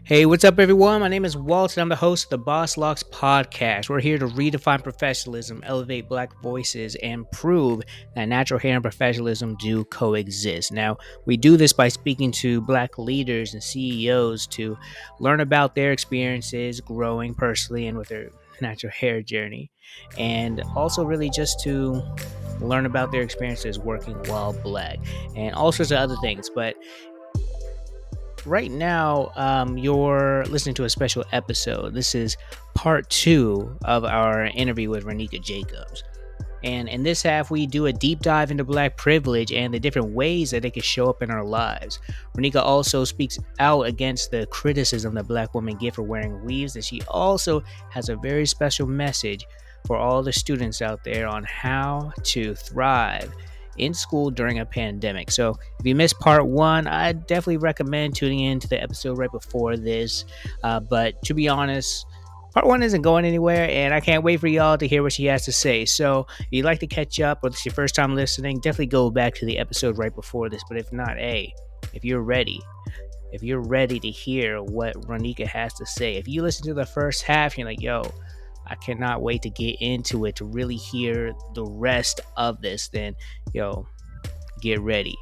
Hey, what's up, everyone? My name is Walt, and I'm the host of the BossLocks podcast. We're here to redefine professionalism, elevate Black voices, and prove that natural hair and professionalism do coexist. Now, we do this by speaking to Black leaders and CEOs to learn about their experiences growing personally and with their natural hair journey, and also really just to learn about their experiences working while Black and all sorts of other things. But right now, you're listening to a special episode. This is part two of our interview with Ronica Jacobs. And in this half, we do a deep dive into Black privilege and the different ways that it can show up in our lives. Ronica also speaks out against the criticism that Black women get for wearing weaves, and she also has a very special message for all the students out there on how to thrive in school during a pandemic. So if you missed part one, I definitely recommend tuning in to the episode right before this. But to be honest, part one isn't going anywhere, and I can't wait for y'all to hear what she has to say. So if you'd like to catch up, or it's your first time listening, definitely go back to the episode right before this. But if not, hey, if you're ready, if you're ready to hear what Ronica has to say, if you listen to the first half, you're like, yo, I cannot wait to get into it to really hear the rest of this, then yo, get ready.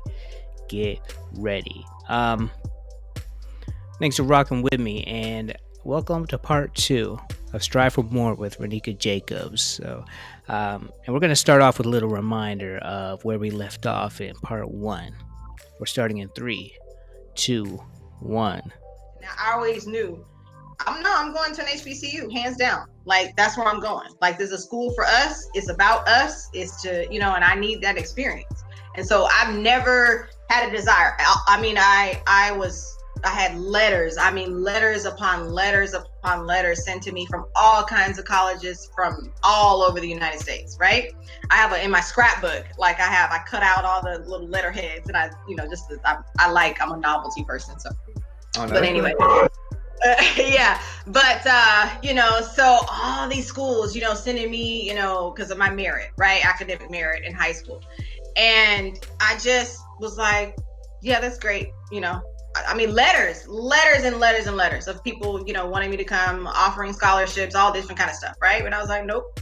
Get ready. Thanks for rocking with me, and welcome to part two of Strive for More with Ronica Jacobs. And we're going to start off with a little reminder of where we left off in part one. We're starting in three, two, one. Now I always knew I'm going to an HBCU, hands down. Like that's where I'm going. Like there's a school for us. It's about us. It's to, and I need that experience. And so I've never had a desire. I had letters. I mean, letters upon letters upon letters sent to me from all kinds of colleges from all over the United States, right? I have in my scrapbook, I cut out all the little letterheads and I'm a novelty person. So, oh, no. But anyway. Yeah, but so all these schools, sending me, because of my merit, right, academic merit in high school, and I just was like, yeah, that's great, I mean, letters and letters of people, wanting me to come, offering scholarships, all different kind of stuff, right? But I was like, nope,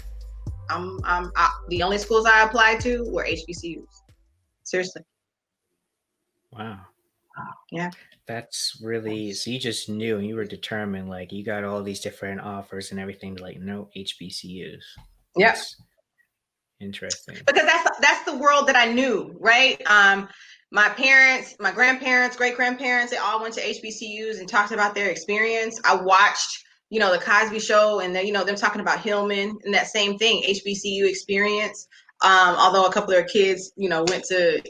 the only schools I applied to were HBCUs. Seriously. Wow. Yeah. That's really, so you just knew and you were determined, like you got all these different offers and everything, like no HBCUs. Yeah. Interesting. Because that's the world that I knew, right? My parents, my grandparents, great grandparents, they all went to HBCUs and talked about their experience. I watched, the Cosby Show, and them talking about Hillman and that same thing, HBCU experience. Although a couple of their kids, went to,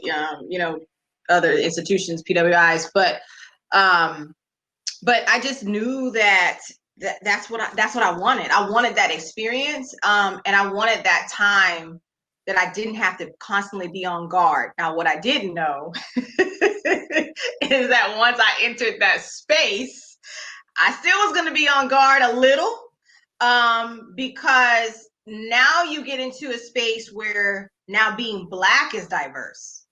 other institutions, PWIs, but I just knew that's what I wanted. I wanted that experience, and I wanted that time that I didn't have to constantly be on guard. Now, what I didn't know is that once I entered that space, I still was going to be on guard a little, because now you get into a space where now being Black is diverse,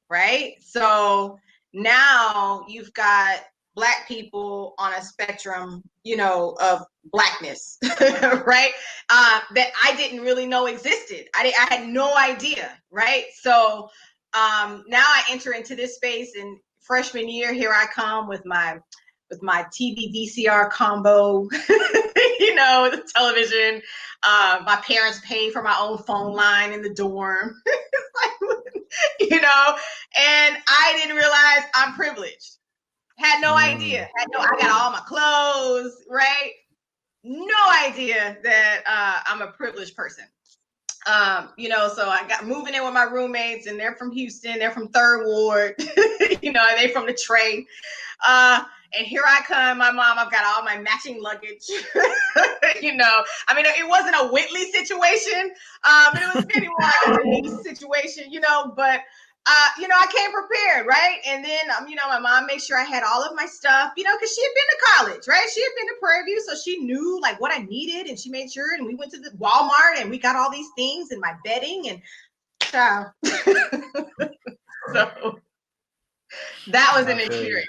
right? So now you've got Black people on a spectrum, of Blackness, right? That I didn't really know existed. I had no idea, right? So now I enter into this space, and freshman year, here I come with my TV VCR combo, the television. My parents paid for my own phone line in the dorm, and I didn't realize I'm privileged. Had no idea. I got all my clothes, right? No idea that I'm a privileged person. So I got moving in with my roommates, and they're from Houston. They're from Third Ward. They from the Trey. And here I come, my mom, I've got all my matching luggage. I mean, it wasn't a Whitley situation, but it was maybe more like a Denise situation, but I came prepared, right? And then, my mom made sure I had all of my stuff, because she had been to college, right? She had been to Prairie View, so she knew like what I needed, and she made sure. And we went to the Walmart, and we got all these things and my bedding, and so that was an experience.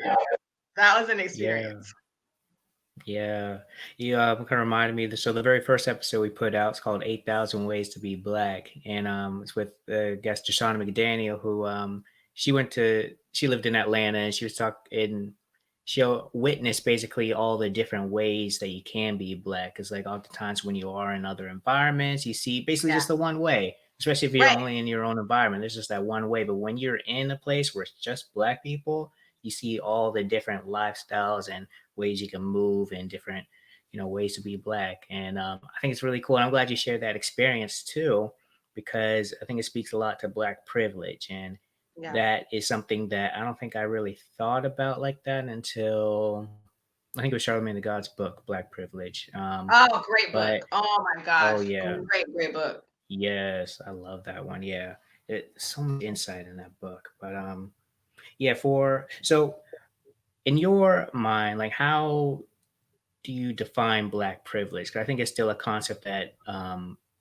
That was an experience. Yeah, you kind of reminded me. So the very first episode we put out is called "8,000 Ways to Be Black," and it's with guest Deshauna McDaniel, who she lived in Atlanta, and she was talking. She'll witness basically all the different ways that you can be black. Because like oftentimes when you are in other environments, you see basically Yeah. just the one way. Especially if you're Right. only in your own environment, there's just that one way. But when you're in a place where it's just black people, you see all the different lifestyles and ways you can move and different ways to be black. And I think it's really cool, and I'm glad you shared that experience too, because I think it speaks a lot to black privilege. And Yeah. that is something that I don't think I really thought about like that until I think it was Charlemagne the God's book, Black Privilege. Oh, great But book. Oh my oh gosh. yeah, Great book. yes, I love that one. Yeah, so much insight in that book. But yeah, for so in your mind, like how do you define black privilege? 'Cause I think it's still a concept that,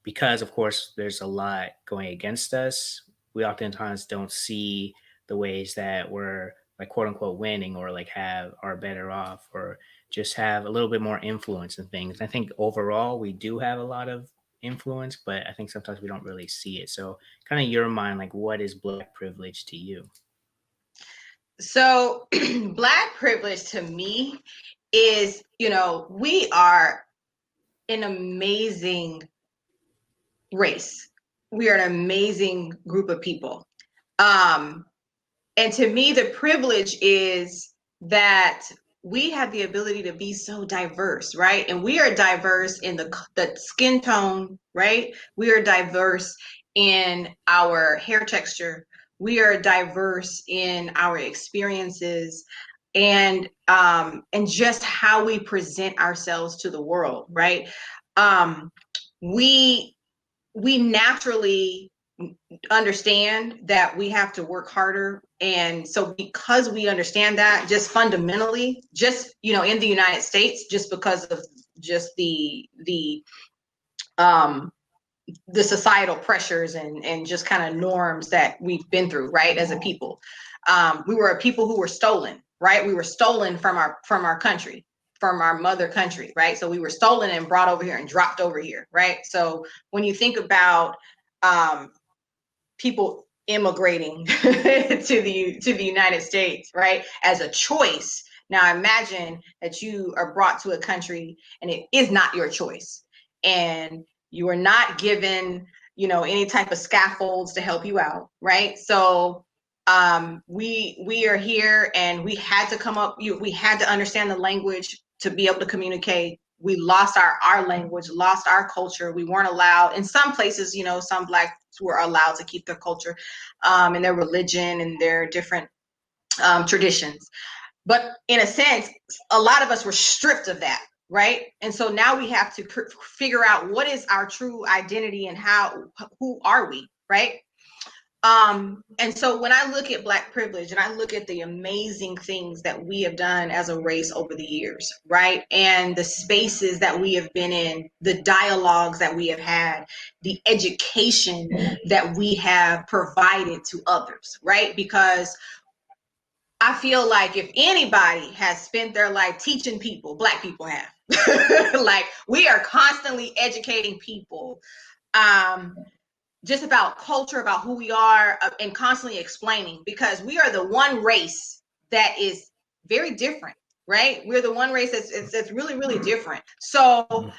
because of course there's a lot going against us, we oftentimes don't see the ways that we're like quote unquote winning or like have are better off or just have a little bit more influence in things. I think overall we do have a lot of influence, but I think sometimes we don't really see it. So kind of your mind, like what is black privilege to you? So, black privilege to me is, we are an amazing race. We are an amazing group of people. Um, and to me, the privilege is that we have the ability to be so diverse, right? And we are diverse in the skin tone, right? We are diverse in our hair texture. We are diverse in our experiences and just how we present ourselves to the world, right? Um, we we naturally understand that we have to work harder, and so because we understand that, just fundamentally, just in the United States, just because of just um the societal pressures and just kind of norms that we've been through, right, as a people. We were a people who were stolen, right? We were stolen from our country, from our mother country, right? So we were stolen and brought over here and dropped over here, right? So when you think about um people immigrating to the United States, right, as a choice. Now imagine that you are brought to a country and it is not your choice, and you are not given, any type of scaffolds to help you out, right? So we are here, and we had to come up. We had to understand the language to be able to communicate. We lost our language, lost our culture. We weren't allowed in some places. Some blacks were allowed to keep their culture, and their religion and their different traditions. But in a sense, a lot of us were stripped of that, right? And so now we have to figure out what is our true identity and who are we, right? And so when I look at Black privilege and I look at the amazing things that we have done as a race over the years, right? And the spaces that we have been in, the dialogues that we have had, the education that we have provided to others, right? Because I feel like if anybody has spent their life teaching people, Black people have. Like, we are constantly educating people. Just about culture, about who we are, and constantly explaining, because we are the one race that is very different, right? We're the one race that's really, really different. So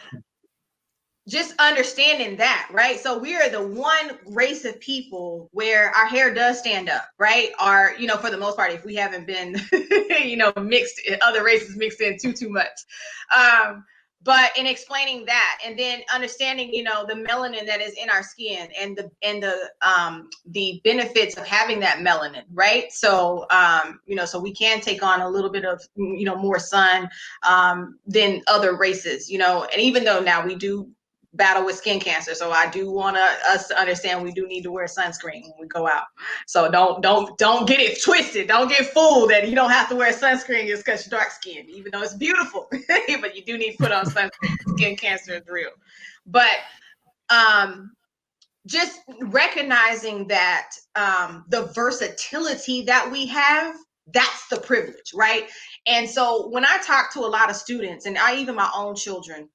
just understanding that, right? So we are the one race of people where our hair does stand up, right? Or, for the most part, if we haven't been, mixed, other races mixed in too much. But in explaining that, and then understanding, the melanin that is in our skin, and the benefits of having that melanin, right? So so we can take on a little bit of more sun than other races, and even though now we do battle with skin cancer, so I do want us to understand we do need to wear sunscreen when we go out. So don't get it twisted. Don't get fooled that you don't have to wear sunscreen just because you're dark skinned, even though it's beautiful. But you do need to put on sunscreen. Skin cancer is real. But just recognizing that the versatility that we have, that's the privilege, right? And so when I talk to a lot of students, and even my own children,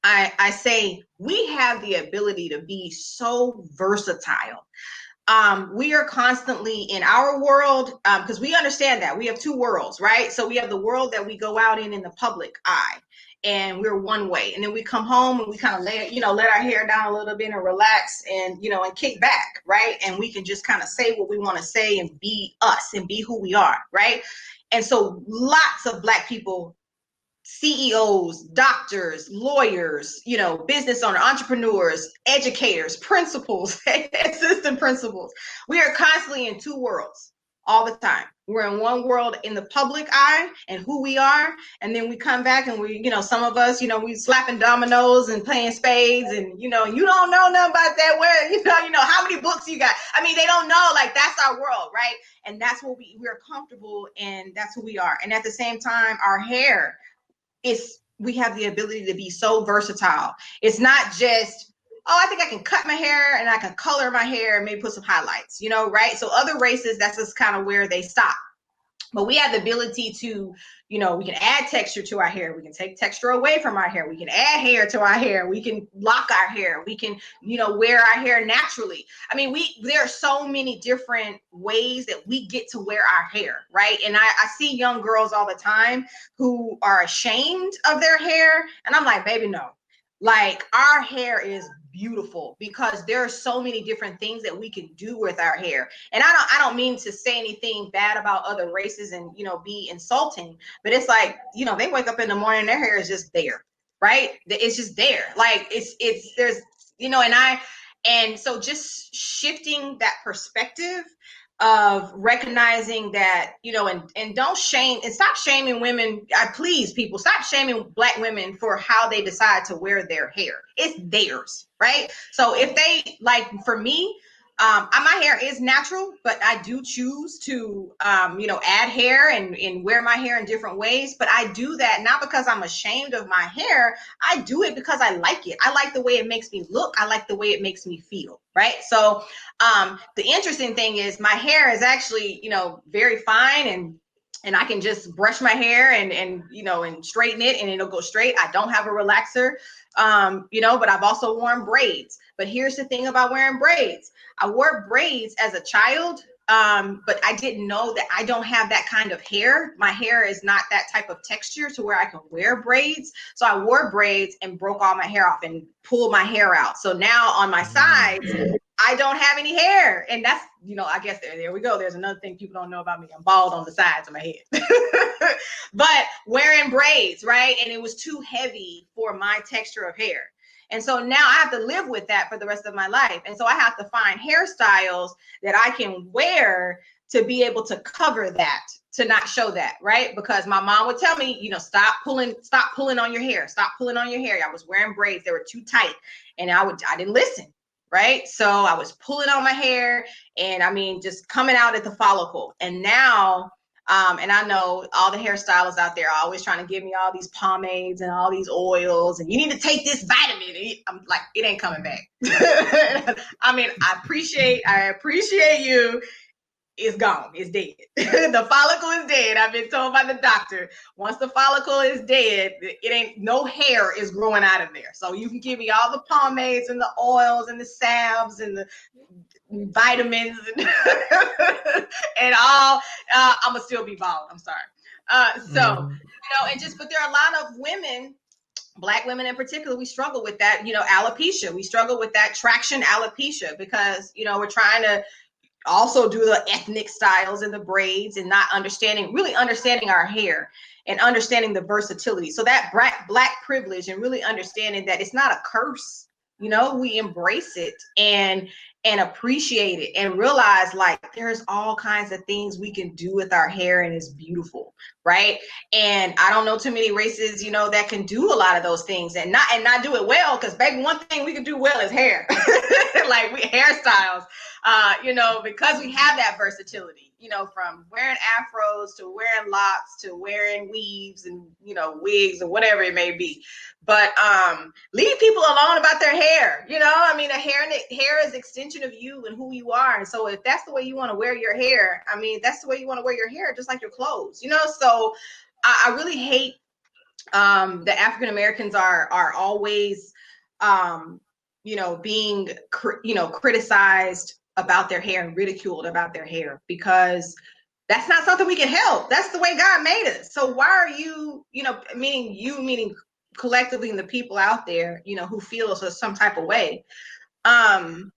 I say we have the ability to be so versatile. We are constantly in our world, because we understand that we have two worlds, right? So we have the world that we go out in the public eye, and we're one way, and then we come home and we kind of let our hair down a little bit and relax, and and kick back, right? And we can just kind of say what we want to say and be us and be who we are, right? And so lots of Black people, CEOs, doctors, lawyers, business owners, entrepreneurs, educators, principals, assistant principals. We are constantly in two worlds all the time. We're in one world in the public eye and who we are, and then we come back and we, some of us, we slapping dominoes and playing spades, and you don't know nothing about that. Where how many books you got? I mean, they don't know. Like, that's our world, right? And that's what we're comfortable, and that's who we are. And at the same time, our hair, we have the ability to be so versatile. It's not just, I think I can cut my hair and I can color my hair and maybe put some highlights, right? So other races, that's just kind of where they stop. But we have the ability to, we can add texture to our hair. We can take texture away from our hair. We can add hair to our hair. We can lock our hair. We can, wear our hair naturally. I mean, there are so many different ways that we get to wear our hair, right? And I see young girls all the time who are ashamed of their hair. And I'm like, baby, no. Like, our hair is beautiful because there are so many different things that we can do with our hair. And I don't mean to say anything bad about other races and be insulting, but it's like, they wake up in the morning, their hair is just there, right? It's just there. Like, it's there's and so just shifting that perspective of recognizing that, and don't shame, and stop shaming women. Please, people, stop shaming Black women for how they decide to wear their hair. It's theirs, right? So if they, like, for me, my hair is natural, but I do choose to, add hair and wear my hair in different ways. But I do that not because I'm ashamed of my hair. I do it because I like it. I like the way it makes me look. I like the way it makes me feel, right? So the interesting thing is my hair is actually, very fine, and I can just brush my hair and straighten it and it'll go straight. I don't have a relaxer, but I've also worn braids. But here's the thing about wearing braids. I wore braids as a child, but I didn't know that I don't have that kind of hair. My hair is not that type of texture to where I can wear braids. So I wore braids and broke all my hair off and pulled my hair out. So now on my sides, I don't have any hair. And that's, I guess there we go. There's another thing people don't know about me. I'm bald on the sides of my head. But wearing braids, right? And it was too heavy for my texture of hair. And so now I have to live with that for the rest of my life. And so I have to find hairstyles that I can wear to be able to cover that, to not show that, right? Because my mom would tell me, stop pulling on your hair. Stop pulling on your hair. I was wearing braids. They were too tight. And I didn't listen. Right. So I was pulling on my hair and just coming out at the follicle. And now, and I know all the hairstylists out there are always trying to give me all these pomades and all these oils, and you need to take this vitamin. I'm like, it ain't coming back. I appreciate you. It's gone. It's dead. The follicle is dead. I've been told by the doctor, once the follicle is dead, no hair is growing out of there. So you can give me all the pomades and the oils and the salves and the vitamins and all. I'm gonna still be bald. I'm sorry. But there are a lot of women, Black women in particular, we struggle with that, alopecia. We struggle with that traction alopecia because, we're trying to also do the ethnic styles and the braids and not really understanding our hair and understanding the versatility. So that Black privilege and really understanding that it's not a curse, we embrace it and appreciate it and realize, like, there's all kinds of things we can do with our hair and it's beautiful, right? And I don't know too many races, that can do a lot of those things and not do it well, because baby, one thing we can do well is hair. Like, hairstyles, because we have that versatility, from wearing afros to wearing locks to wearing weaves and, wigs or whatever it may be. But leave people alone about their hair. The hair is extension of you and who you are. And so if that's the way you want to wear your hair, that's the way you want to wear your hair, just like your clothes, So I really hate that African Americans are always, um, being criticized about their hair and ridiculed about their hair, because that's not something we can help. That's the way God made us. So why are you, meaning collectively, and the people out there, who feel some type of way, um,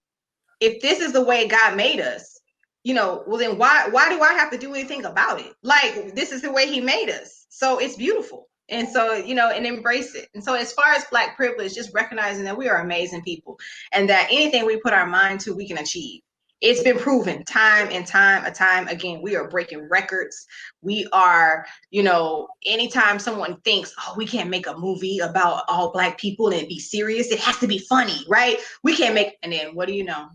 if this is the way God made us, well then why do I have to do anything about it? Like, this is the way he made us. So it's beautiful. And so, and embrace it. And so as far as Black privilege, just recognizing that we are amazing people, and that anything we put our mind to, we can achieve. It's been proven time and time again. We are breaking records. We are, anytime someone thinks, oh, we can't make a movie about all Black people and be serious, it has to be funny, right? We can't make, and then what do you know?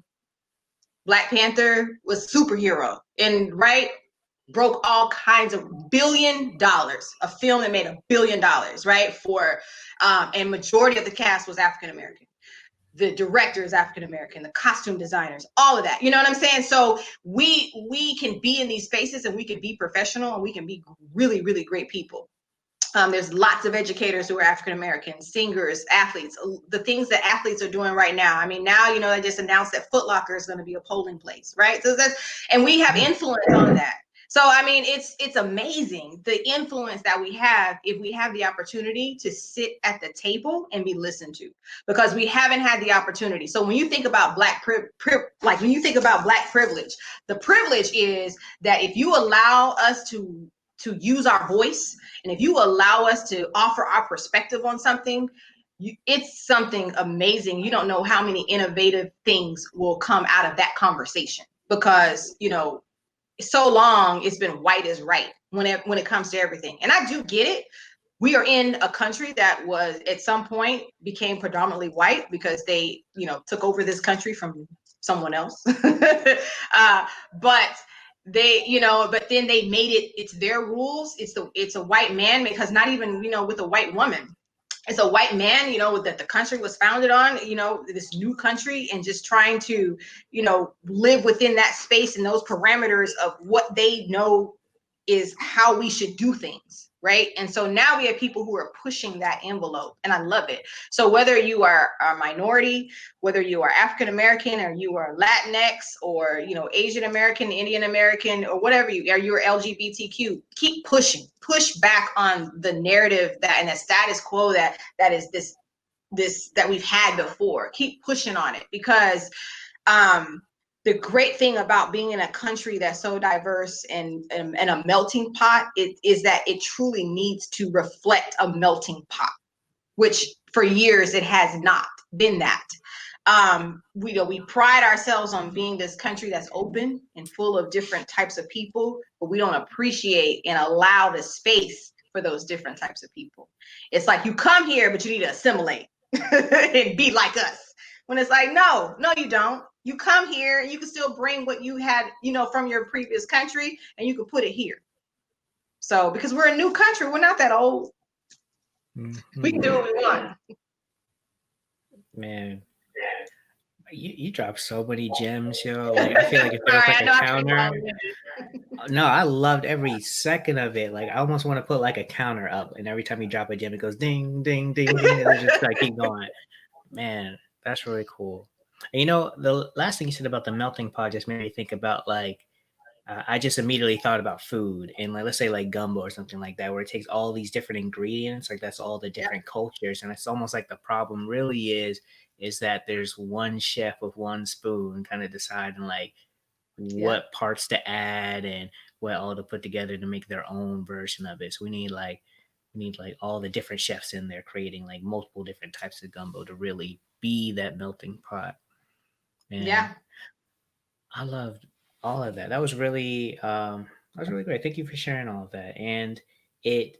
Black Panther was superhero, and right, broke all kinds of $1 billion, a film that made $1 billion, right? And majority of the cast was African American. The director is African American, the costume designers, all of that. You know what I'm saying? So we can be in these spaces, and we can be professional, and we can be really, really great people. There's lots of educators who are African American, singers, athletes. The things that athletes are doing right now. I mean, now they just announced that Foot Locker is going to be a polling place, right? So and we have influence on that. So I mean, it's amazing the influence that we have if we have the opportunity to sit at the table and be listened to, because we haven't had the opportunity. So when you think about when you think about Black privilege, the privilege is that if you allow us to use our voice, and if you allow us to offer our perspective on something, it's something amazing. You don't know how many innovative things will come out of that conversation, because so long it's been white is right when it comes to everything. And I do get it. We are in a country that was at some point became predominantly white, because they took over this country from someone else. But but then they made it's their rules. It's a white man, because not even with a white woman, it's a white man, that the country was founded on, this new country, and just trying to, live within that space and those parameters of what they know is how we should do things. Right. And so now we have people who are pushing that envelope, and I love it. So whether you are a minority, whether you are African American, or you are Latinx, or Asian American, Indian American, or whatever you're LGBTQ, keep push back on the narrative and the status quo that is this that we've had before. Keep pushing on it, because the great thing about being in a country that's so diverse and a melting pot is that it truly needs to reflect a melting pot, which for years it has not been that. We pride ourselves on being this country that's open and full of different types of people, but we don't appreciate and allow the space for those different types of people. It's like you come here, but you need to assimilate and be like us. When it's like, no, you don't. You come here and you can still bring what you had, from your previous country, and you can put it here. So, because we're a new country, we're not that old. Mm-hmm. We can do what we want. Man, you drop so many gems, yo. Like, I feel like if there was like a counter. No, I loved every second of it. Like, I almost want to put like a counter up, and every time you drop a gem, it goes ding, ding, ding, ding, and it just like keep going. Man, that's really cool. And the last thing you said about the melting pot just made me think about like I just immediately thought about food, and like let's say like gumbo or something like that, where it takes all these different ingredients, like that's all the different cultures, and it's almost like the problem really is that there's one chef with one spoon kind of deciding like what parts to add and what all to put together to make their own version of it. So we need like all the different chefs in there creating like multiple different types of gumbo to really be that melting pot. And I loved all of that. That was really great. Thank you for sharing all of that. And I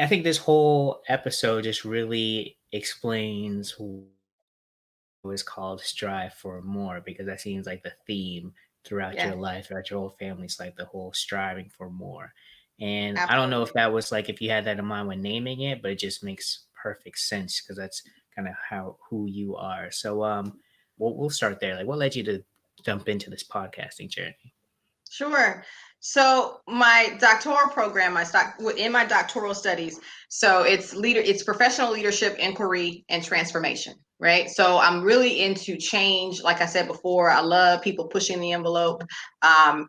think this whole episode just really explains what is called strive for more, because that seems like the theme throughout your life, throughout your whole family's life, the whole striving for more. And absolutely. I don't know if that was like if you had that in mind when naming it, but it just makes perfect sense because that's kind of who you are. So we'll start there. Like, what led you to jump into this podcasting journey? Sure. So my doctoral program, in my doctoral studies, so it's professional leadership, inquiry, and transformation, right? So I'm really into change. Like I said before, I love people pushing the envelope.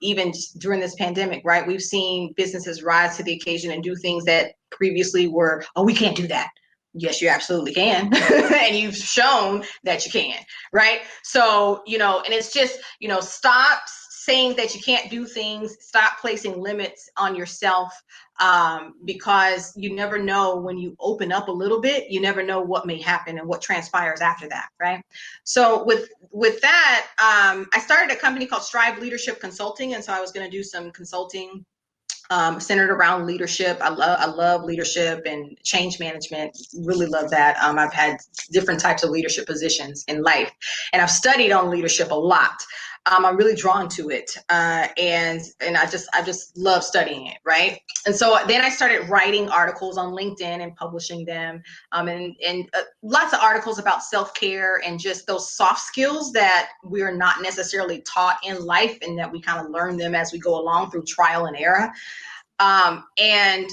Even during this pandemic, right? We've seen businesses rise to the occasion and do things that previously were, oh, we can't do that. Yes, you absolutely can. And you've shown that you can, right? So, and it's just, stop saying that you can't do things, stop placing limits on yourself, because you never know when you open up a little bit, you never know what may happen and what transpires after that, right? So with that, I started a company called Strive Leadership Consulting, and so I was going to do some consulting centered around leadership. I love leadership and change management. Really love that. I've had different types of leadership positions in life, and I've studied on leadership a lot. I'm really drawn to it, and I just love studying it, right? And so then I started writing articles on LinkedIn and publishing them, and lots of articles about self-care and just those soft skills that we are not necessarily taught in life, and that we kind of learn them as we go along through trial and error. And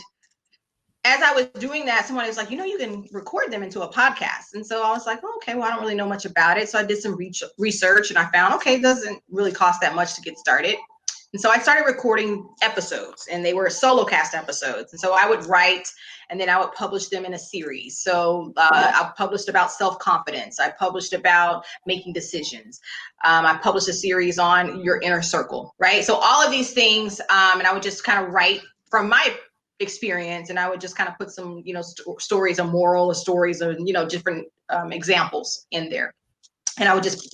as I was doing that, someone was like, you can record them into a podcast. And so I was like, oh, okay, well, I don't really know much about it. So I did some research, and I found, okay, it doesn't really cost that much to get started. And so I started recording episodes, and they were solo cast episodes. And so I would write, and then I would publish them in a series. So I published about self-confidence. I published about making decisions. I published a series on your inner circle, right? So all of these things, and I would just kind of write from my experience, and I would just kind of put some, stories of moral, or stories of, different examples in there. And I would just,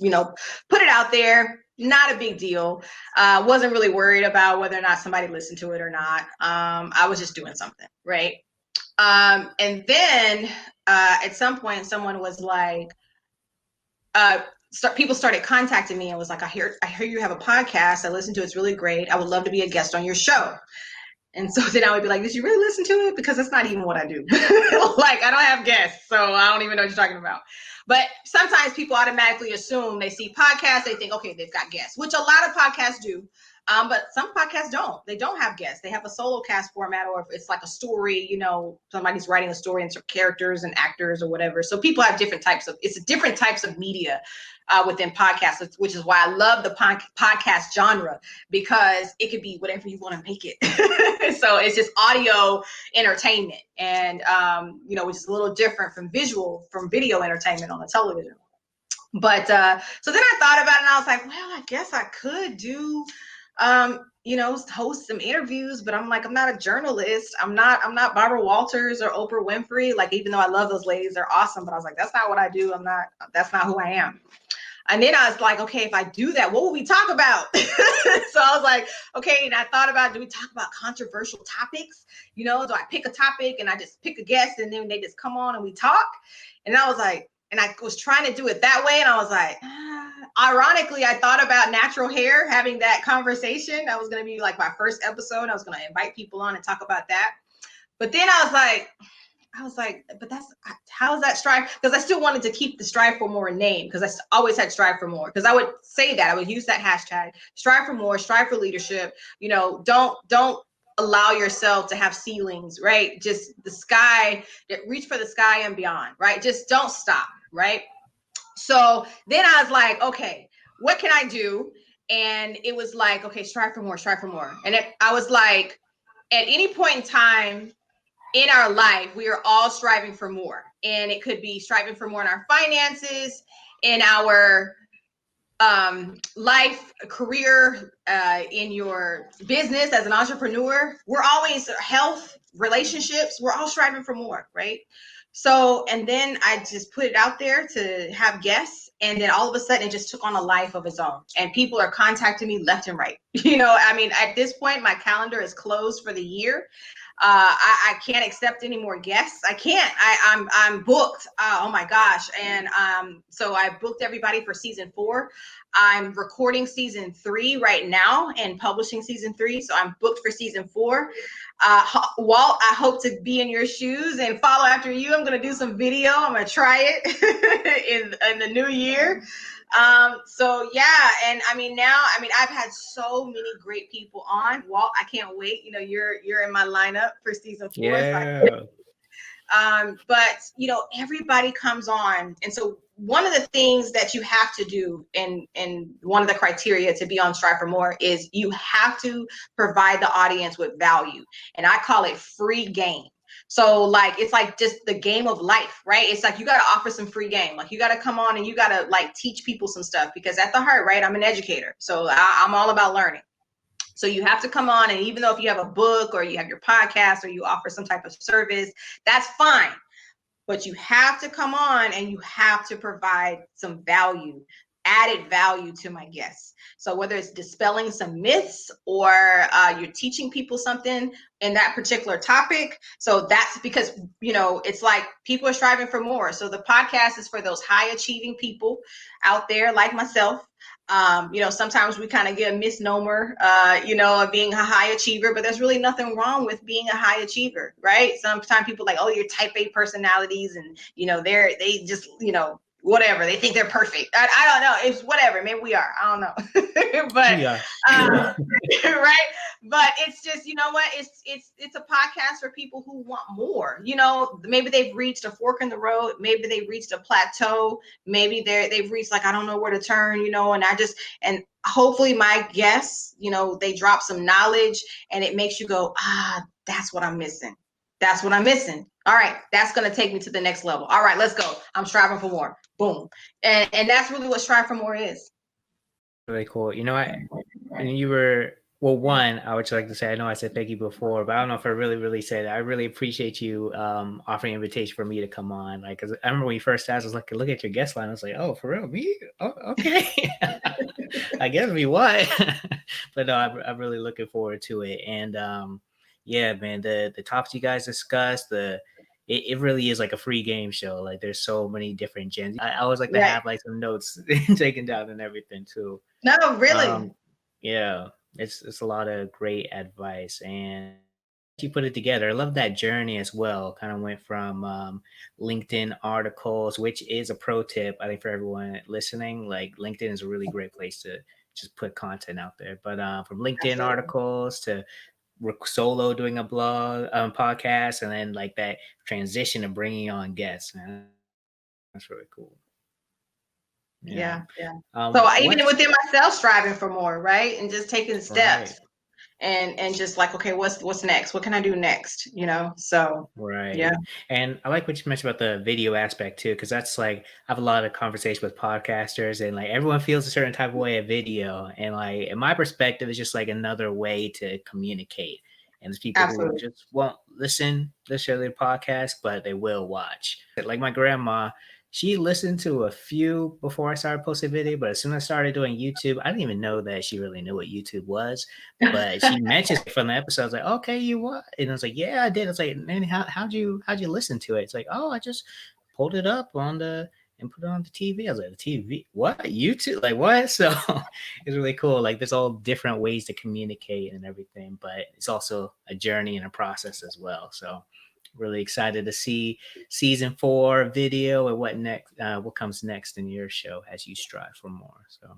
put it out there. Not a big deal. Wasn't really worried about whether or not somebody listened to it or not. I was just doing something, right? And then at some point, someone was like, people started contacting me and was like, I hear you have a podcast. I listened to it. It's really great. I would love to be a guest on your show. And so then I would be like, did you really listen to it? Because that's not even what I do. Like, I don't have guests, so I don't even know what you're talking about. But sometimes people automatically assume, they see podcasts, they think, okay, they've got guests, which a lot of podcasts do. But some podcasts don't. They don't have guests. They have a solo cast format, or if it's like a story, somebody's writing a story into characters and actors or whatever. So people have different types of media within podcasts, which is why I love the podcast genre, because it could be whatever you want to make it. So it's just audio entertainment, and which is a little different from video entertainment on the television. But so then I thought about it, and I was like, well, I guess I could do host some interviews, but I'm like, I'm not a journalist. I'm not Barbara Walters or Oprah Winfrey. Like, even though I love those ladies, they're awesome, but I was like, that's not what I do. That's not who I am. And then I was like, okay, if I do that, what will we talk about? So I was like, okay, and I thought about, do we talk about controversial topics? Do I pick a topic and I just pick a guest and then they just come on and we talk? And I was like, and I was trying to do it that way. And I was like, ironically, I thought about natural hair, having that conversation. That was going to be like my first episode. I was going to invite people on and talk about that. But then I was like, but how is that Strive? Because I still wanted to keep the Strive for More name, because I always had Strive for More. Because I would say that, I would use that hashtag, Strive for More, Strive for Leadership. Don't allow yourself to have ceilings, right? Just the sky, reach for the sky and beyond, right? Just don't stop, right? So then I was like, okay, what can I do? And it was like, okay, strive for more, strive for more. And I was like, at any point in time in our life, we are all striving for more. And it could be striving for more in our finances, in our life, career, in your business as an entrepreneur. We're always health, relationships, we're all striving for more, right? So, and then I just put it out there to have guests. And then all of a sudden it just took on a life of its own. And people are contacting me left and right. At this point, my calendar is closed for the year. I can't accept any more guests. I can't. I'm booked. Oh my gosh! And so I booked everybody for season 4. I'm recording season 3 right now and publishing season 3. So I'm booked for season 4. Walt, I hope to be in your shoes and follow after you. I'm going to do some video. I'm going to try it in the new year. So yeah, and I mean now, I mean I've had so many great people on. Walt, I can't wait. You know, you're in my lineup for season 4. So Yeah. but you know, everybody comes on, and so one of the things that you have to do, and one of the criteria to be on Strive for More, is you have to provide the audience with value, and I call it free game. So like it's like just the game of life, right? It's like you got to offer some free game. Like you got to come on and you got to like teach people some stuff, because at the heart, right, I'm an educator, so I'm all about learning. So you have to come on, and even though if you have a book or you have your podcast or you offer some type of service, that's fine. But you have to come on and you have to provide some value, added value to my guests. So whether it's dispelling some myths or you're teaching people something in that particular topic. So that's because, you know, it's like people are striving for more. So the podcast is for those high achieving people out there like myself. You know, sometimes we kind of get a misnomer, you know, of being a high achiever, but there's really nothing wrong with being a high achiever, right? Sometimes people like, oh, you're type A personalities, and you know, they just, you know, whatever, they think they're perfect. I don't know, it's whatever, maybe we are, I don't know. But We are. right, but it's just, you know what, it's a podcast for people who want more. You know, maybe they've reached a fork in the road, maybe they've reached a plateau, maybe they've reached like, I don't know where to turn, you know, and hopefully my guests, you know, they drop some knowledge and it makes you go, that's what I'm missing. That's what I'm missing. All right, that's going to take me to the next level. All right, let's go. I'm striving for more. Boom. And that's really what Strive for More is. Really cool. You know, and you were, well, one, I would just like to say, I know I said thank you before, but I don't know if I really said it. I really appreciate you offering an invitation for me to come on. Like, cause I remember when you first asked, I was like, look at your guest line. I was like, oh, for real, me? Oh, okay. I guess me what? But no, I'm really looking forward to it. And yeah, man, the topics you guys discussed, it really is like a free game show. Like there's so many different gens. I always like to Right. have like some notes taken down and everything too. No, really. Yeah, it's a lot of great advice, and you put it together. I love that journey as well. Kind of went from LinkedIn articles, which is a pro tip, I think, for everyone listening. Like LinkedIn is a really great place to just put content out there. But from LinkedIn Absolutely. articles to solo doing a blog, podcast, and then like that transition of bringing on guests, man, that's really cool. Yeah. Yeah, yeah. So even What's within myself, striving for more, right? And just taking right? steps and just like, okay, what's next? What can I do next? You know? So yeah, Right. And I like what you mentioned about the video aspect too, because that's like I have a lot of conversation with podcasters, and like everyone feels a certain type of way of video. And like in my perspective, it's just like another way to communicate. And there's people who absolutely. just won't listen to their podcast, but they will watch. Like my grandma, she listened to a few before I started posting video, but as soon as I started doing YouTube, I didn't even know that she really knew what YouTube was. But she mentions from the episode, I was like, okay, you what? And I was like, yeah, I did. I was like, man, how'd you listen to it? It's like, oh, I just pulled it up on the and put it on the TV. I was like, the TV? What? YouTube? Like what? So it's really cool. Like there's all different ways to communicate and everything, but it's also a journey and a process as well. So really excited to see season 4 video and what comes next in your show as you strive for more. So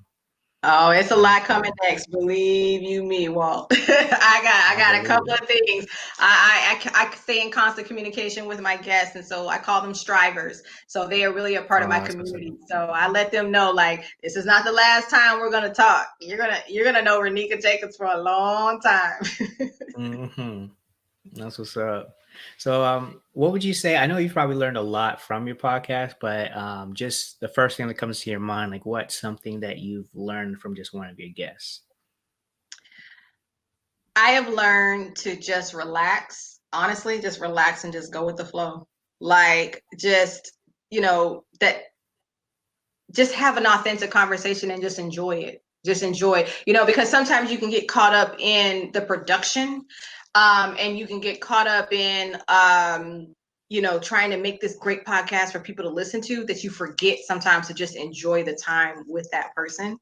Oh, it's a lot coming next. Believe you me, Walt. I I got a believe couple it. of things. I stay in constant communication with my guests, and so I call them strivers. So they are really a part of my Oh, that's what's up. community. So I let them know, like, this is not the last time we're gonna talk. You're gonna know Ronica Jacobs for a long time. Mm-hmm. That's what's up. So, what would you say? I know you've probably learned a lot from your podcast, but just the first thing that comes to your mind, like what's something that you've learned from just one of your guests? I have learned to just relax, honestly, just relax and just go with the flow. Like, just, you know, that just have an authentic conversation and just enjoy it. Just enjoy, you know, because sometimes you can get caught up in the production, and you can get caught up in, you know, trying to make this great podcast for people to listen to, that you forget sometimes to just enjoy the time with that person.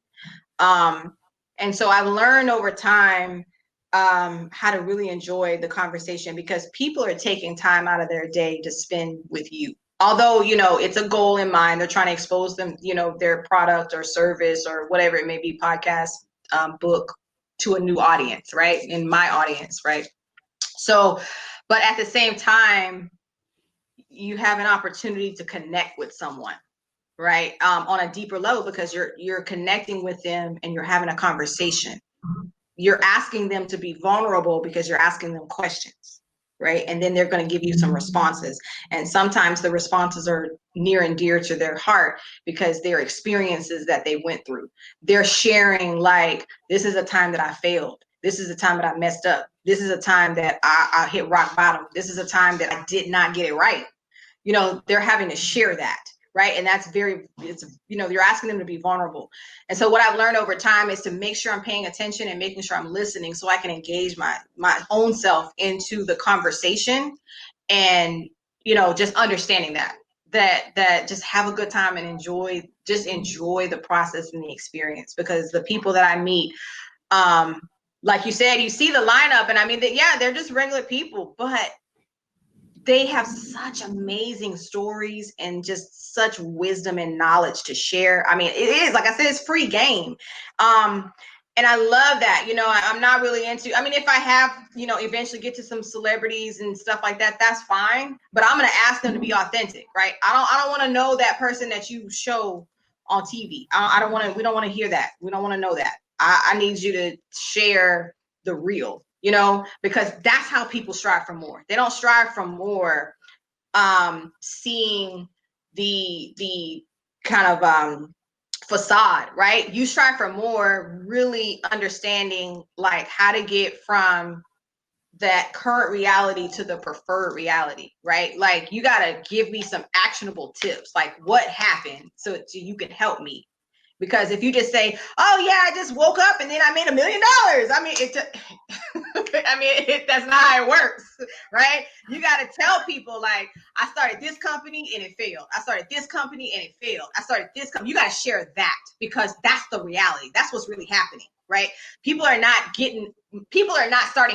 Um, and so I've learned over time, how to really enjoy the conversation, because people are taking time out of their day to spend with you. although, it's a goal in mind, they're trying to expose them, their product or service or whatever it may be, podcast, book, to a new audience, right? In my audience, right? So, but at the same time, you have an opportunity to connect with someone, right? On a deeper level, because you're connecting with them and you're having a conversation. You're asking them to be vulnerable because you're asking them questions, right? And then they're going to give you some responses. And sometimes the responses are near and dear to their heart because they're experiences that they went through. They're sharing, like, this is a time that I failed. This is a time that I messed up. This is a time that I hit rock bottom. This is a time that I did not get it right. They're having to share that, right? And that's you're asking them to be vulnerable. And so what I've learned over time is to make sure I'm paying attention and making sure I'm listening so I can engage my own self into the conversation, and just understanding that just have a good time and enjoy the process and the experience, because the people that I meet, like you said, you see the lineup, and I mean, they're just regular people, but they have such amazing stories and just such wisdom and knowledge to share. I mean, it is, like I said, it's free game. And I love that. I'm not really into, I mean, if I have, eventually get to some celebrities and stuff like that, that's fine. But I'm going to ask them to be authentic, right? I don't want to know that person that you show on TV. We don't want to hear that. We don't want to know that. I need you to share the real, because that's how people strive for more. They don't strive for more seeing the kind of facade, right? You strive for more really understanding, like, how to get from that current reality to the preferred reality, right? Like, you got to give me some actionable tips, like what happened, so you can help me. Because if you just say, oh yeah, I just woke up and then I made $1 million, I mean, that's not how it works, right? You got to tell people, like, I started this company and it failed. I started this company and it failed. I started this company. You got to share that, because that's the reality. That's what's really happening, right? People are not starting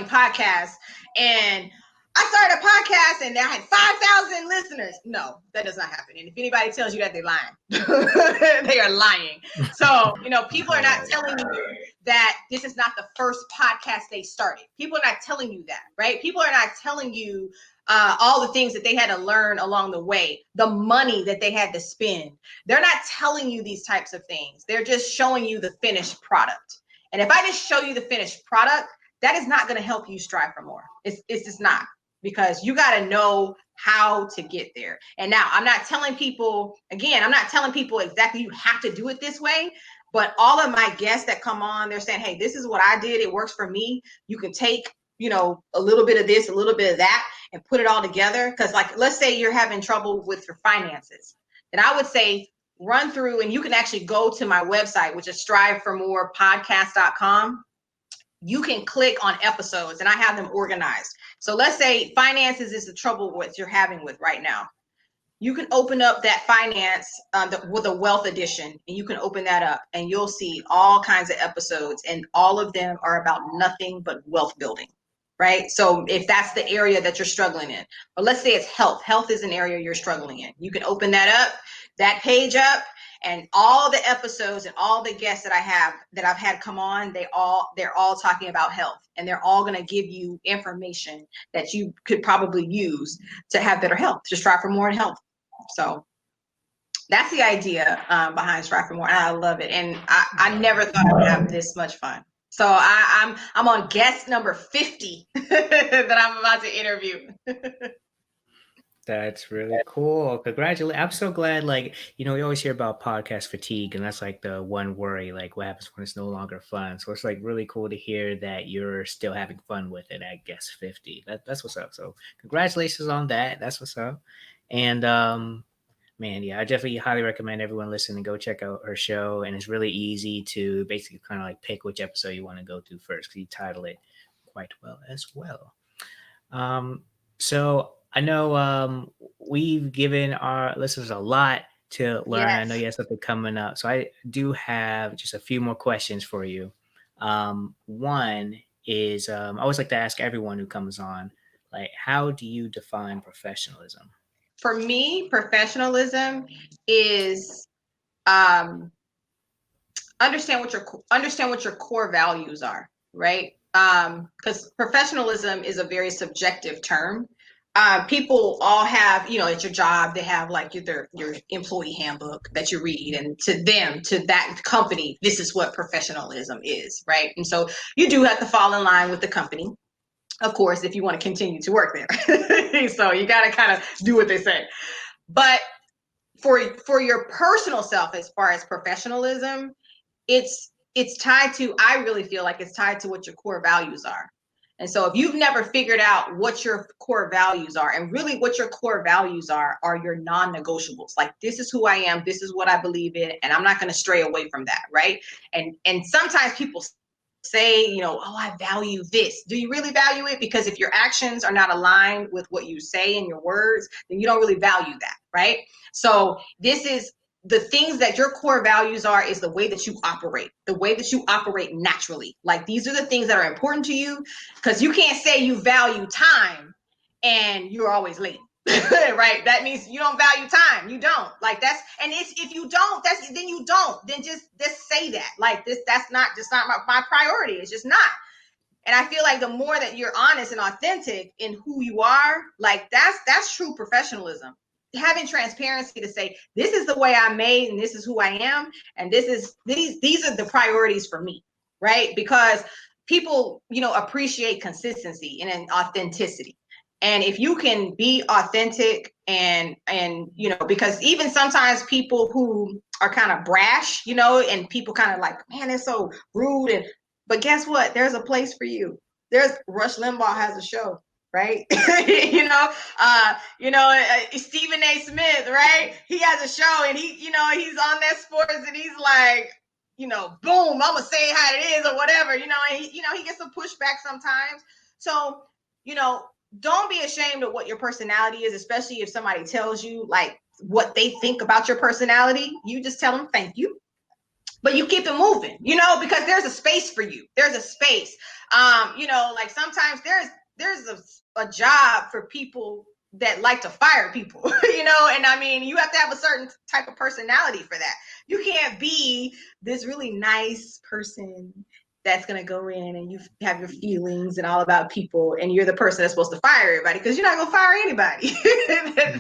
podcasts and I started a podcast and I had 5,000 listeners. No, that does not happen. And if anybody tells you that, they're lying. They are lying. So, people are not telling you that this is not the first podcast they started. People are not telling you that, right? People are not telling you all the things that they had to learn along the way, the money that they had to spend. They're not telling you these types of things. They're just showing you the finished product. And if I just show you the finished product, that is not going to help you strive for more. It's just not, because you got to know how to get there. And now I'm not telling people exactly you have to do it this way, but all of my guests that come on, they're saying, hey, this is what I did. It works for me. You can take, a little bit of this, a little bit of that, and put it all together. Because, like, let's say you're having trouble with your finances. Then I would say run through, and you can actually go to my website, which is striveformorepodcast.com. You can click on episodes and I have them organized. So let's say finances is the trouble what you're having with right now. You can open up that finance with a wealth edition, and you can open that up and you'll see all kinds of episodes, and all of them are about nothing but wealth building, right? So if that's the area that you're struggling in, or let's say it's health is an area you're struggling in, you can open that page up, and all the episodes and all the guests that I've had come on, they're all talking about health, and they're all going to give you information that you could probably use to have better health, to strive for more in health. So that's the idea behind Strive for More, and I love it. And I never thought I would have this much fun. So I'm on guest number 50 that I'm about to interview. That's really cool. Congratulations. I'm so glad, like, we always hear about podcast fatigue, and that's like the one worry, like what happens when it's no longer fun. So it's like really cool to hear that you're still having fun with it at guest 50. That's what's up. So congratulations on that. That's what's up. And man, yeah, I definitely highly recommend everyone listen and go check out her show. And it's really easy to basically kind of like pick which episode you want to go to first, because you title it quite well as well. So I know we've given our listeners a lot to learn. Yes. I know you have something coming up. So I do have just a few more questions for you. One is I always like to ask everyone who comes on, like, how do you define professionalism? for me, professionalism is understand what your core values are, right? Because professionalism is a very subjective term. People all have, at your job, they have like your employee handbook that you read, and to them, to that company, this is what professionalism is, right? And so you do have to fall in line with the company, of course, if you want to continue to work there. So you got to kind of do what they say. But for your personal self, as far as professionalism, it's tied to, I really feel like it's tied to what your core values are. And so if you've never figured out what your core values are, and really what your core values are your non-negotiables. Like, this is who I am, this is what I believe in, and I'm not going to stray away from that, right? And sometimes people say, oh, I value this. Do you really value it? Because if your actions are not aligned with what you say in your words, then you don't really value that, right? So this is the things that your core values are, is the way that you operate naturally. Like, these are the things that are important to you, because you can't say you value time and you're always late. Right? That means you don't value time. You don't. Like, that's, and it's, if you don't, then you don't. Then just say that. Like, that's not my priority. It's just not. And I feel like the more that you're honest and authentic in who you are, like, that's true professionalism. Having transparency to say, this is the way I'm made, and this is who I am, and these are the priorities for me, right? Because people, appreciate consistency and authenticity. And if you can be authentic and because even sometimes people who are kind of brash, and people kind of like, man, they're so rude, but guess what? There's a place for you. Rush Limbaugh has a show, right? Stephen A. Smith, right? He has a show, and he's on that sports, and he's like, boom, I'm gonna say it how it is or whatever, and he gets some pushback sometimes. So, don't be ashamed of what your personality is, especially if somebody tells you like what they think about your personality. You just tell them thank you, but you keep it moving, because there's a space for you. There's a space. Like, sometimes there's a job for people that like to fire people, and I mean, you have to have a certain type of personality for that. You can't be this really nice person that's going to go in and you have your feelings and all about people, and you're the person that's supposed to fire everybody, because you're not going to fire anybody.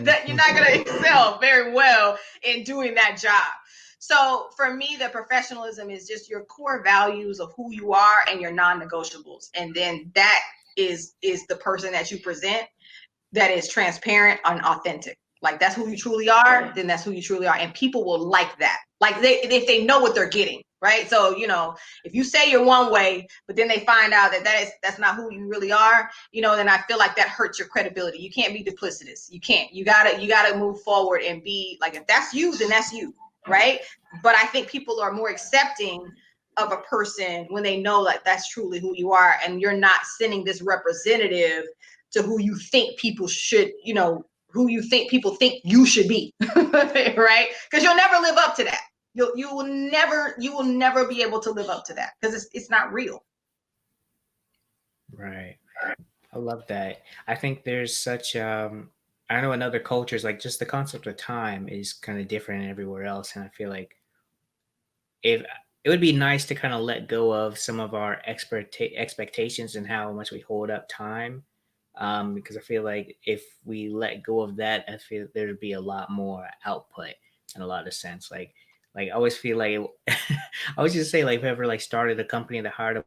That you're not going to excel very well in doing that job. So for me, the professionalism is just your core values of who you are and your non-negotiables. And then that is the person that you present, that is transparent and authentic. Like, that's who you truly are, then that's who you truly are. And people will like that. Like, if they know what they're getting, right? So, if you say you're one way, but then they find out that's not who you really are, then I feel like that hurts your credibility. You can't be duplicitous. You can't. You gotta move forward and be like, if that's you, then that's you. Right? But I think people are more accepting of a person when they know that that's truly who you are, and you're not sending this representative to who you think people should, who you think people think you should be. Right? Because you'll never live up to that. You will never be able to live up to that, because it's not real. Right. I love that. I think there's such I know in other cultures, like, just the concept of time is kind of different everywhere else, and I feel like if it would be nice to kind of let go of some of our expectations and how much we hold up time, because I feel like if we let go of that, I feel there'd be a lot more output in a lot of sense. Like I always feel like I always just say, like, if I ever like started a company that hired,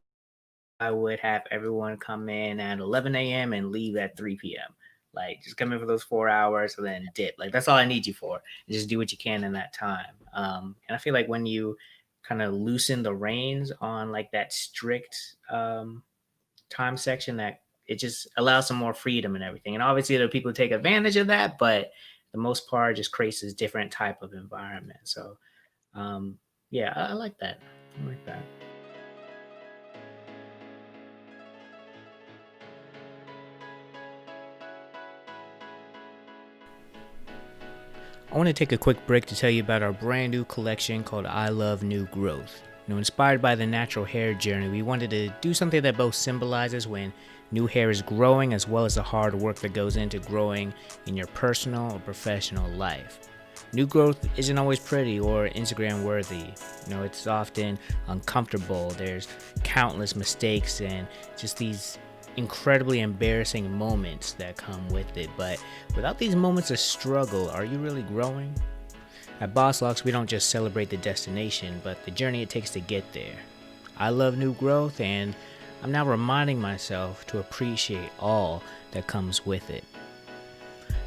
I would have everyone come in at 11 a.m. and leave at 3 p.m. Like, just come in for those 4 hours and then dip. Like, that's all I need you for. Just do what you can in that time. And I feel like when you kind of loosen the reins on like that strict time section, that it just allows some more freedom and everything. And obviously there are people who take advantage of that, but the most part just creates this different type of environment. So yeah, I like that. I like that. I want to take a quick break to tell you about our brand new collection called I Love New Growth. Inspired by the natural hair journey, we wanted to do something that both symbolizes when new hair is growing as well as the hard work that goes into growing in your personal or professional life. New growth isn't always pretty or Instagram worthy. It's often uncomfortable. There's countless mistakes and just these incredibly embarrassing moments that come with it. But without these moments of struggle, are you really growing? At BossLocks, we don't just celebrate the destination, but the journey it takes to get there. I love new growth, and I'm now reminding myself to appreciate all that comes with it.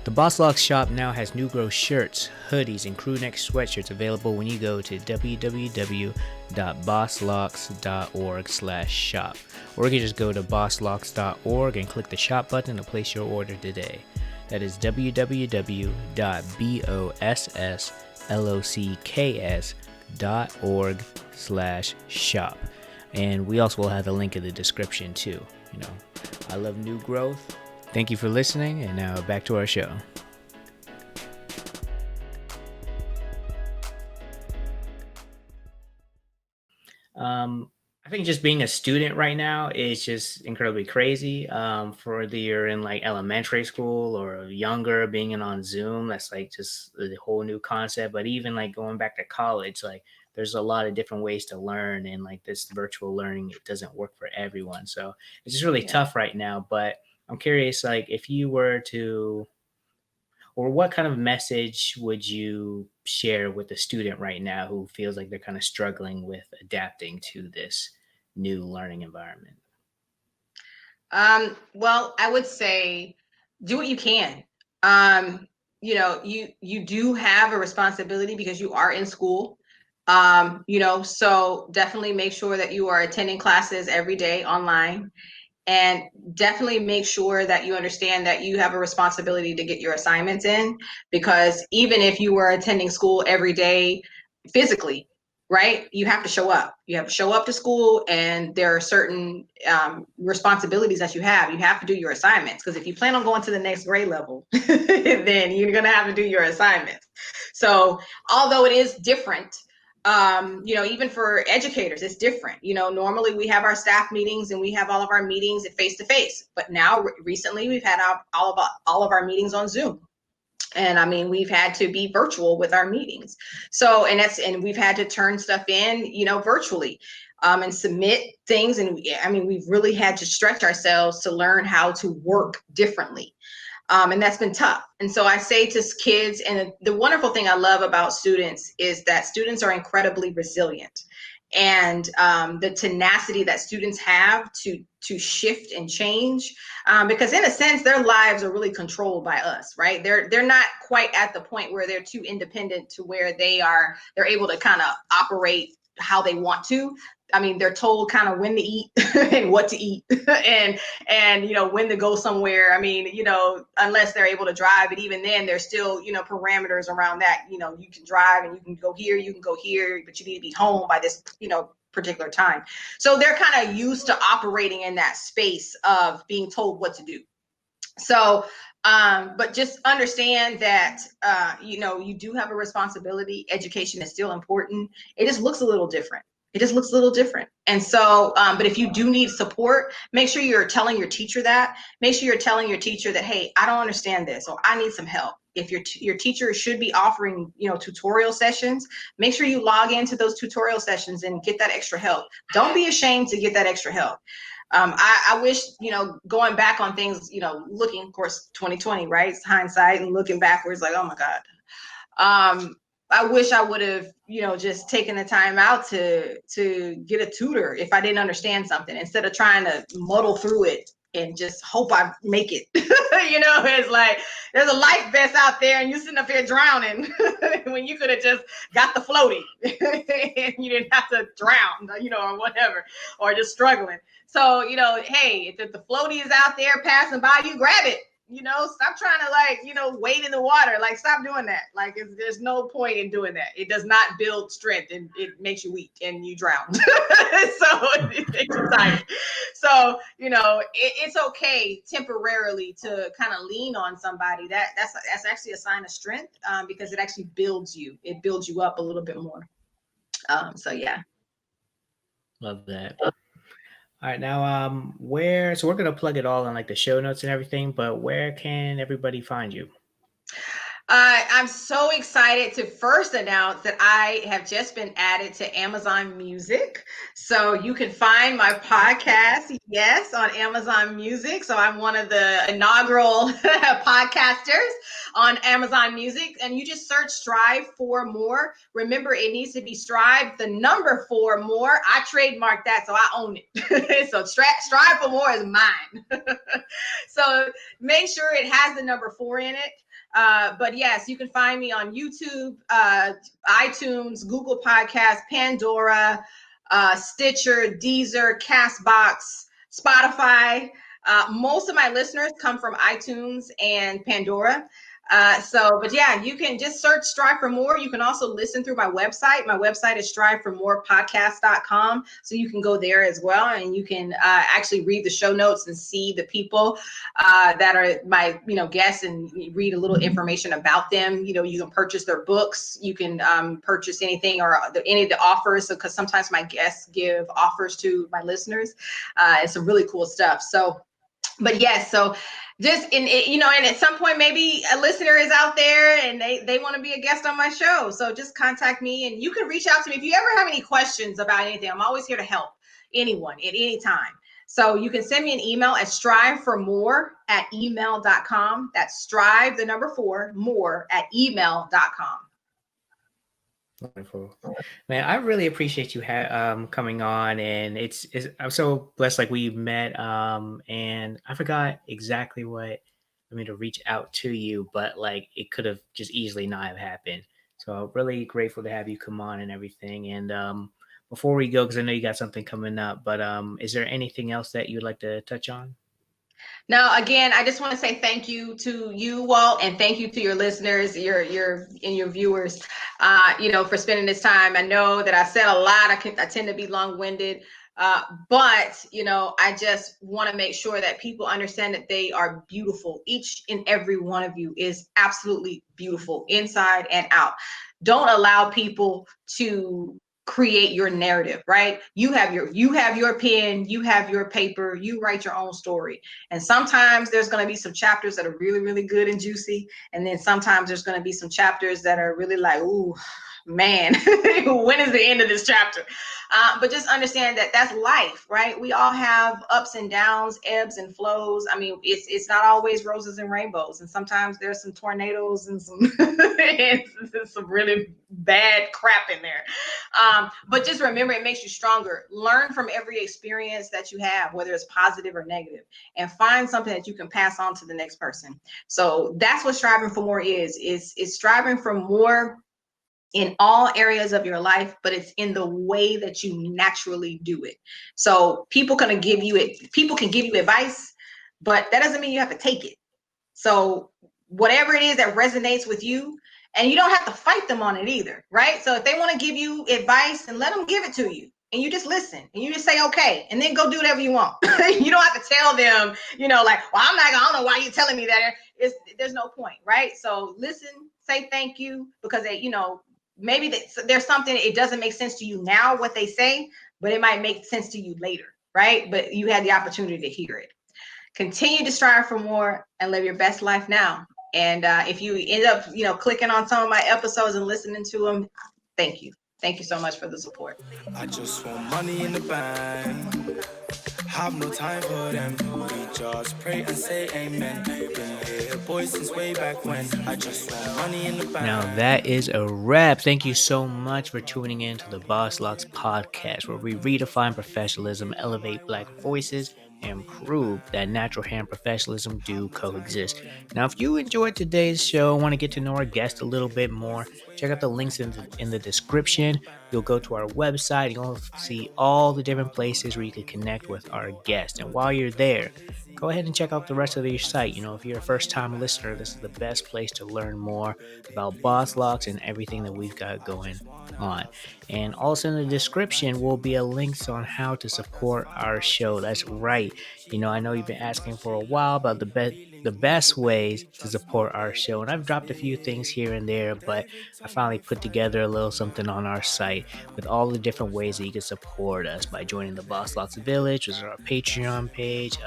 The BossLocks shop now has new growth shirts, hoodies, and crew neck sweatshirts available when you go to www.bosslocks.org/shop. Or you can just go to bosslocks.org and click the shop button to place your order today. That is www.bosslocks.org/shop. And we also will have the link in the description too. I love new growth. Thank you for listening, and now back to our show. I think just being a student right now is just incredibly crazy. For whether you're in like elementary school or younger, being in on Zoom, that's like just a whole new concept. But even like going back to college, like there's a lot of different ways to learn, and like this virtual learning, it doesn't work for everyone. So it's just really tough right now. But I'm curious, like if you were to, or what kind of message would you share with a student right now who feels like they're kind of struggling with adapting to this new learning environment? Well, I would say do what you can. You do have a responsibility because you are in school. So definitely make sure that you are attending classes every day online, and definitely make sure that you understand that you have a responsibility to get your assignments in, because even if you were attending school every day physically, right, you have to show up. You have to show up to school, and there are certain responsibilities that you have to do your assignments, because if you plan on going to the next grade level then you're going to have to do your assignments. So although it is different, even for educators, it's different. Normally we have our staff meetings and we have all of our meetings face to face, but now recently we've had all of our meetings on Zoom. And I mean, we've had to be virtual with our meetings. So, and we've had to turn stuff in, virtually, and submit things. And I mean, we've really had to stretch ourselves to learn how to work differently. And that's been tough. And so I say to kids, and the wonderful thing I love about students is that students are incredibly resilient. And the tenacity that students have to shift and change, because in a sense their lives are really controlled by us, right? They're not quite at the point where they're too independent to where they're able to kind of operate how they want to. I mean, they're told kind of when to eat and what to eat and when to go somewhere. I mean, unless they're able to drive, but even then there's still, parameters around that. You can drive and you can go here, but you need to be home by this, particular time. So they're kind of used to operating in that space of being told what to do. So, but just understand that, you do have a responsibility. Education is still important. It just looks a little different. And so, but if you do need support, make sure you're telling your teacher that. Make sure you're telling your teacher that, hey, I don't understand this, or I need some help. If your teacher should be offering, tutorial sessions, make sure you log into those tutorial sessions and get that extra help. Don't be ashamed to get that extra help. I wish, going back on things, looking, of course, 2020, right? It's hindsight, and looking backwards, like, oh my God. I wish I would have, just taken the time out to get a tutor if I didn't understand something, instead of trying to muddle through it and just hope I make it. It's like there's a life vest out there and you're sitting up here drowning when you could have just got the floaty and you didn't have to drown, or whatever, or just struggling. So, hey, if the floaty is out there passing by, you grab it. Stop trying to wade in the water. Like, stop doing that. Like, there's no point in doing that. It does not build strength, and it makes you weak and you drown. So it makes you tired. So, it's okay temporarily to kind of lean on somebody. That's actually a sign of strength, because it actually builds you. It builds you up a little bit more. So yeah. Love that. All right, now we're gonna plug it all in like the show notes and everything, but where can everybody find you? I'm so excited to first announce that I have just been added to Amazon Music. So you can find my podcast, yes, on Amazon Music. So I'm one of the inaugural podcasters on Amazon Music. And you just search Strive for More. Remember, it needs to be Strive, the number 4 more. I trademarked that, so I own it. So Strive for More is mine. So make sure it has the number 4 in it. But yes, you can find me on YouTube, iTunes, Google Podcasts, Pandora, Stitcher, Deezer, Castbox, Spotify. Most of my listeners come from iTunes and Pandora. But yeah, you can just search Strive for More. You can also listen through my website. My website is striveformorepodcast.com. So you can go there as well, and you can actually read the show notes and see the people that are my, guests, and read a little information about them. You can purchase their books. You can purchase anything or any of the offers. So, because sometimes my guests give offers to my listeners, and some really cool stuff. So, but yes, so just and at some point maybe a listener is out there and they want to be a guest on my show. So just contact me, and you can reach out to me if you ever have any questions about anything. I'm always here to help anyone at any time. So you can send me an email at striveformore@email.com. That's strive, the number 4, more @email.com. Wonderful, man. I really appreciate you coming on, and I'm so blessed. Like we met, and I forgot exactly what I mean to reach out to you, but like it could have just easily not have happened. So I'm really grateful to have you come on and everything. And before we go, because I know you got something coming up, but is there anything else that you'd like to touch on? Now, again, I just want to say thank you to you, Walt, and thank you to your listeners, your viewers, for spending this time. I know that I said a lot. I tend to be long-winded, but I just want to make sure that people understand that they are beautiful. Each and every one of you is absolutely beautiful, inside and out. Don't allow people to create your narrative, right? You have your pen, you have your paper, you write your own story. And sometimes there's going to be some chapters that are really, really good and juicy. And then sometimes there's going to be some chapters that are really like, ooh, man, when is the end of this chapter? But just understand that that's life, right? We all have ups and downs, ebbs and flows. I mean, it's not always roses and rainbows. And sometimes there's some tornadoes and some, and some really bad crap in there. But just remember, it makes you stronger. Learn from every experience that you have, whether it's positive or negative, and find something that you can pass on to the next person. So that's what striving for more is striving for more in all areas of your life, but it's in the way that you naturally do it. So people can give you advice, but that doesn't mean you have to take it. So whatever it is that resonates with you, and you don't have to fight them on it either, right? So if they want to give you advice, then let them give it to you, and you just listen, and you just say okay, and then go do whatever you want. You don't have to tell them, like, well, I don't know why you're telling me that. There's no point, right? So listen, say thank you, because maybe there's something, it doesn't make sense to you now what they say, but it might make sense to you later, right? But you had the opportunity to hear it. Continue to strive for more and live your best life now. And if you end up, clicking on some of my episodes and listening to them, thank you. Thank you so much for the support. I just want money in the bank. Have no time for them. We just pray and say amen. Been here, boys, since way back when. I just want money in the bank. Now that is a wrap. Thank you so much for tuning in to the BossLocks podcast, where we redefine professionalism, elevate Black voices, and prove that natural hair and professionalism do coexist. Now, if you enjoyed today's show and want to get to know our guest a little bit more, check out the links in the description. You'll go to our website. You'll see all the different places where you can connect with our guest. And while you're there, go ahead and check out the rest of your site. If you're a first time listener, this is the best place to learn more about BossLocks and everything that we've got going on. And also in the description will be a links on how to support our show. That's right. I know you've been asking for a while about the best ways to support our show, and I've dropped a few things here and there, but I finally put together a little something on our site with all the different ways that you can support us by joining the Boss Locks Village, which is our Patreon page,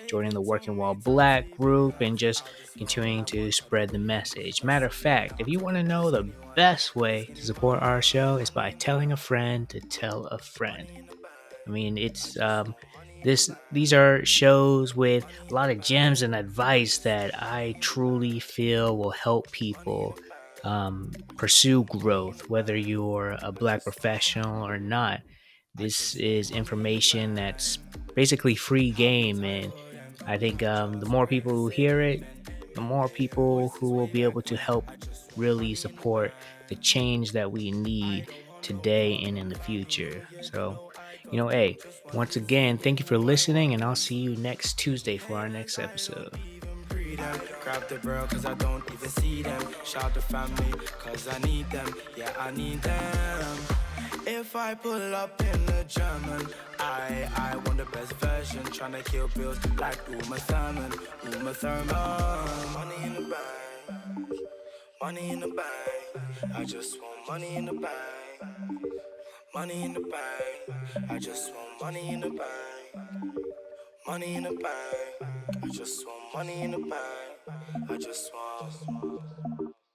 joining the Working While Black group, and just continuing to spread the message. Matter of fact, if you want to know the best way to support our show, is by telling a friend to tell a friend. I mean, it's these are shows with a lot of gems and advice that I truly feel will help people pursue growth, whether you're a black professional or not. This is information that's basically free game, and I think the more people who hear it, the more people who will be able to help really support the change that we need today and in the future. So, hey, once again, thank you for listening, and I'll see you next Tuesday for our next episode. Grab the bro, cause I don't even see them. Shout the family, cause I need them. Yeah, I need them. If I pull up in the German, I want the best version. Tryna kill bills like Uma Thurman. Money in the bank, money in the bank. I just want money in the bank. Money in the bank. I just want money in the bank. Money in the bank. I just want money in the bank. I just want